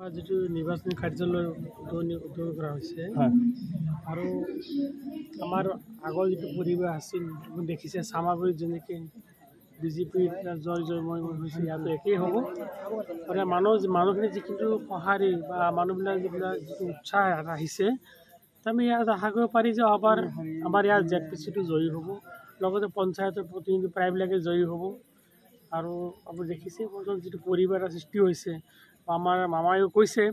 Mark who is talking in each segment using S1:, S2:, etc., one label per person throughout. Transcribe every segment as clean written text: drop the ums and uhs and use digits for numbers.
S1: যিটো নিৰ্বাচনী কাৰ্যালয় উদ্বোধন কৰা হৈছে আৰু আমাৰ আগৰ যিটো পৰিৱেশ আছিল দেখিছে চামাগুৰিত যেনেকৈ বিজেপিৰ জয়ময় হৈছে ইয়াতো একেই হ'ব আৰু মানুহখিনি যিটো সঁহাৰি বা মানুহবিলাক যিবিলাক যিটো উৎসাহ আহিছে আমি ইয়াত আশা কৰিব পাৰি যে আমাৰ ইয়াত ZPCটো জয়ী হ'ব লগতে পঞ্চায়তৰ প্ৰতিনিধি প্ৰায়বিলাকে জয়ী হ'ব আৰু আপুনি দেখিছে যিটো পৰিৱেশ সৃষ্টি হৈছে আমাৰ মামায়ো কৈছে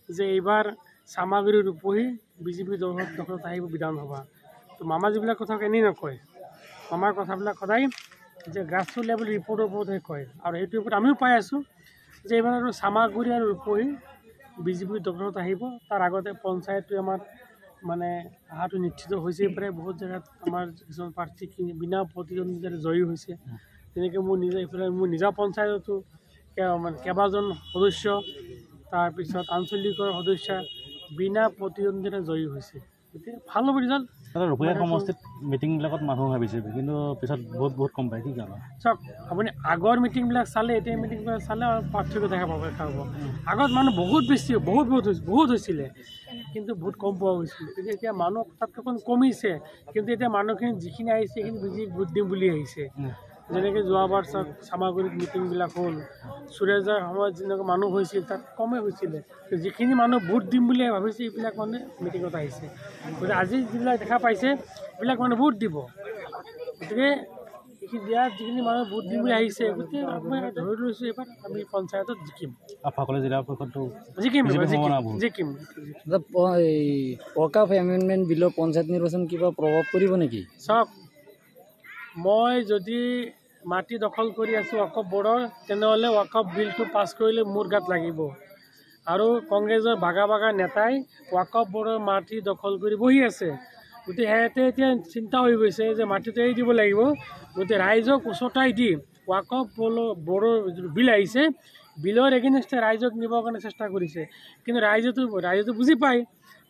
S1: যে এইবাৰ চামাগুৰিৰ উপৰি বিজেপি দখলত আহিব বিধানসভা তো মামা যিবিলাক কথা এনেই নকয় মামাৰ কথাবিলাক সদায় যে গ্ৰাছৰুট লেভেল ৰিপৰ্টৰ ওপৰতহে কয় আৰু সেইটো ওপৰত আমিও পাই আছোঁ যে এইবাৰ আৰু চামাগুৰি আৰু উপৰি বিজেপিৰ দখলত আহিব তাৰ আগতে পঞ্চায়তটো আমাৰ মানে অহাটো নিশ্চিত হৈছে প্ৰায় বহুত জেগাত আমাৰ কিছুমান প্ৰাৰ্থী বিনা প্ৰতিদ্বন্দ্বিতাৰে জয়ী হৈছে যেনেকৈ মোৰ নিজা পঞ্চায়ততো মানে কেইবাজন সদস্য তাৰপিছত আঞ্চলিকৰ সদস্য বিনা প্ৰতিদ্বন্দ্বিতাৰে জয়ী হৈছে গতিকে ভাল হ'ব ৰিজাল্ট
S2: ৰূপহীয়া সমষ্টিত মিটিংবিলাকত মানুহ ভাবিছে কিন্তু পিছত বহুত কম পায় কি কাৰণ
S1: চাওক আপুনি আগৰ মিটিংবিলাক চালে এতিয়া মিটিংবিলাক চালে পাৰ্থক্য দেখা পাব আগত মানুহ বহুত বেছি বহুত হৈছিলে কিন্তু বহুত কম পোৱা গৈছিলে গতিকে এতিয়া মানুহ তাতকৈ অকণ কমিছে কিন্তু এতিয়া মানুহখিনি যিখিনি আহিছে সেইখিনি বুজি ভোট দিম বুলি আহিছে যেনেকৈ যোৱাবাৰ চামাগুৰিত মিটিংবিলাক হ'ল সুৰেজাৰ সময়ত যেনেকৈ মানুহ হৈছিল তাত কমেই হৈছিলে যিখিনি মানুহ ভোট দিম বুলি ভাবিছে এইবিলাক মানে মিটিঙত আহিছে গতিকে আজি যিবিলাক দেখা পাইছে এইবিলাক মানুহ ভোট দিব গতিকে ইয়াত যিখিনি মানুহ ভোট দিম বুলি আহিছে গতিকে আমি ধৰি লৈছোঁ এইবাৰ আমি পঞ্চায়তত জিকিম
S2: সকলো জিলা পৰিষদটো
S1: জিকিম
S3: ৱৰ্ক এমেণ্ডমেণ্ট বিলৰ পঞ্চায়ত নিৰ্বাচন কিবা প্ৰভাৱ পৰিব নেকি
S1: চাওক মই যদি মাটি দখল কৰি আছোঁ ৱাকফ বৰ্ডৰ তেনেহ'লে ৱাকফ বিলটো পাছ কৰিলে মোৰ গাত লাগিব আৰু কংগ্ৰেছৰ ভাগা নেতাই ৱাকফ বৰ্ডৰ মাটি দখল কৰি বহি আছে গতিকে সিহঁতে এতিয়া চিন্তা হৈ গৈছে যে মাটিটো এৰি দিব লাগিব গতিকে ৰাইজক উচতাই দি ৱাকফ বৰ্ডৰ যিটো বিল আহিছে বিলৰ এগেইনষ্টে ৰাইজক নিবৰ কাৰণে চেষ্টা কৰিছে কিন্তু ৰাইজেতো বুজি পায়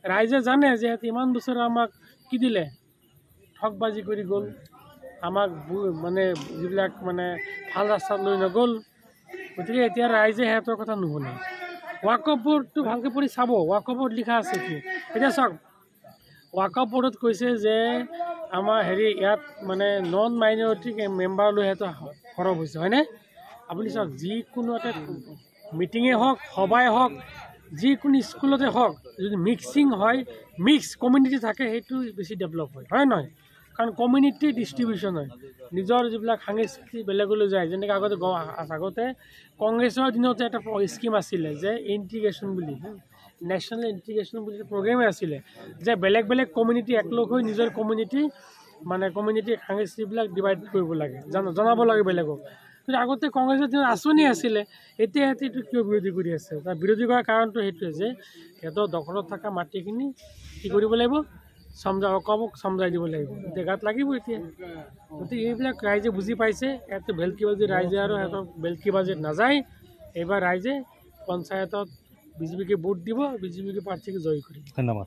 S1: ৰাইজে জানে যে সিহঁতে ইমান বছৰ আমাক কি দিলে ঠগবাজি কৰি গ'ল আমাক মানে যিবিলাক মানে ভাল ৰাস্তাত লৈ নগ'ল গতিকে এতিয়া ৰাইজে সিহঁতৰ কথা নুশুনে ৱাকফ বৰ্ডটো ভালকৈ পঢ়ি চাব ৱাকফ বৰ্ড লিখা আছে কি এতিয়া চাওক ৱাকফ বৰ্ডত কৈছে যে আমাৰ ইয়াত মানে নন মাইনৰিটি মেম্বাৰলৈ সিহঁতৰ সৰহ হৈছে হয়নে আপুনি চাওক যিকোনো এটা মিটিঙে হওক সভাই হওক যিকোনো স্কুলতে হওক যদি মিক্সিং হয় মিক্স কমিউনিটি থাকে সেইটো বেছি ডেভেলপ হয় নহয় কাৰণ কমিউনিটি ডিষ্ট্ৰিবিউশ্যন হয় নিজৰ যিবিলাক সাংস্কৃতি বেলেগলৈ যায় যেনেকৈ আগতে কংগ্ৰেছৰ দিনতে এটা স্কিম আছিলে যে ইণ্টিগ্ৰেশ্যন বুলি নেশ্যনেল ইণ্টিগ্ৰেশ্যন বুলি প্ৰগ্ৰেমে আছিলে যে বেলেগ কমিউনিটি একলগ হৈ নিজৰ কমিউনিটি সাংস্কৃতিবিলাক ডিভাইড কৰিব লাগে জনাব লাগে বেলেগক কিন্তু আগতে কংগ্ৰেছৰ দিনত আঁচনি আছিলে এতিয়া সিহঁতে এইটো কিয় বিৰোধী কৰি আছে তাৰ বিৰোধী কৰাৰ কাৰণটো সেইটোৱে যে সিহঁতৰ দখলত থকা মাটিখিনি কি কৰিব লাগিব সমজাই দিব লাগিব এতিয়া গাত লাগিব এতিয়া গতিকে এইবিলাক ৰাইজে বুজি পাইছে ইয়াতে ভেলকিবাজি ৰাইজে আৰু সিহঁতৰ ভেলকিবাজিত নাযায় এইবাৰ ৰাইজে পঞ্চায়তত বিজেপিকে ভোট দিব বিজেপিকে প্ৰাৰ্থীকে জয়ী কৰিব
S2: ধন্যবাদ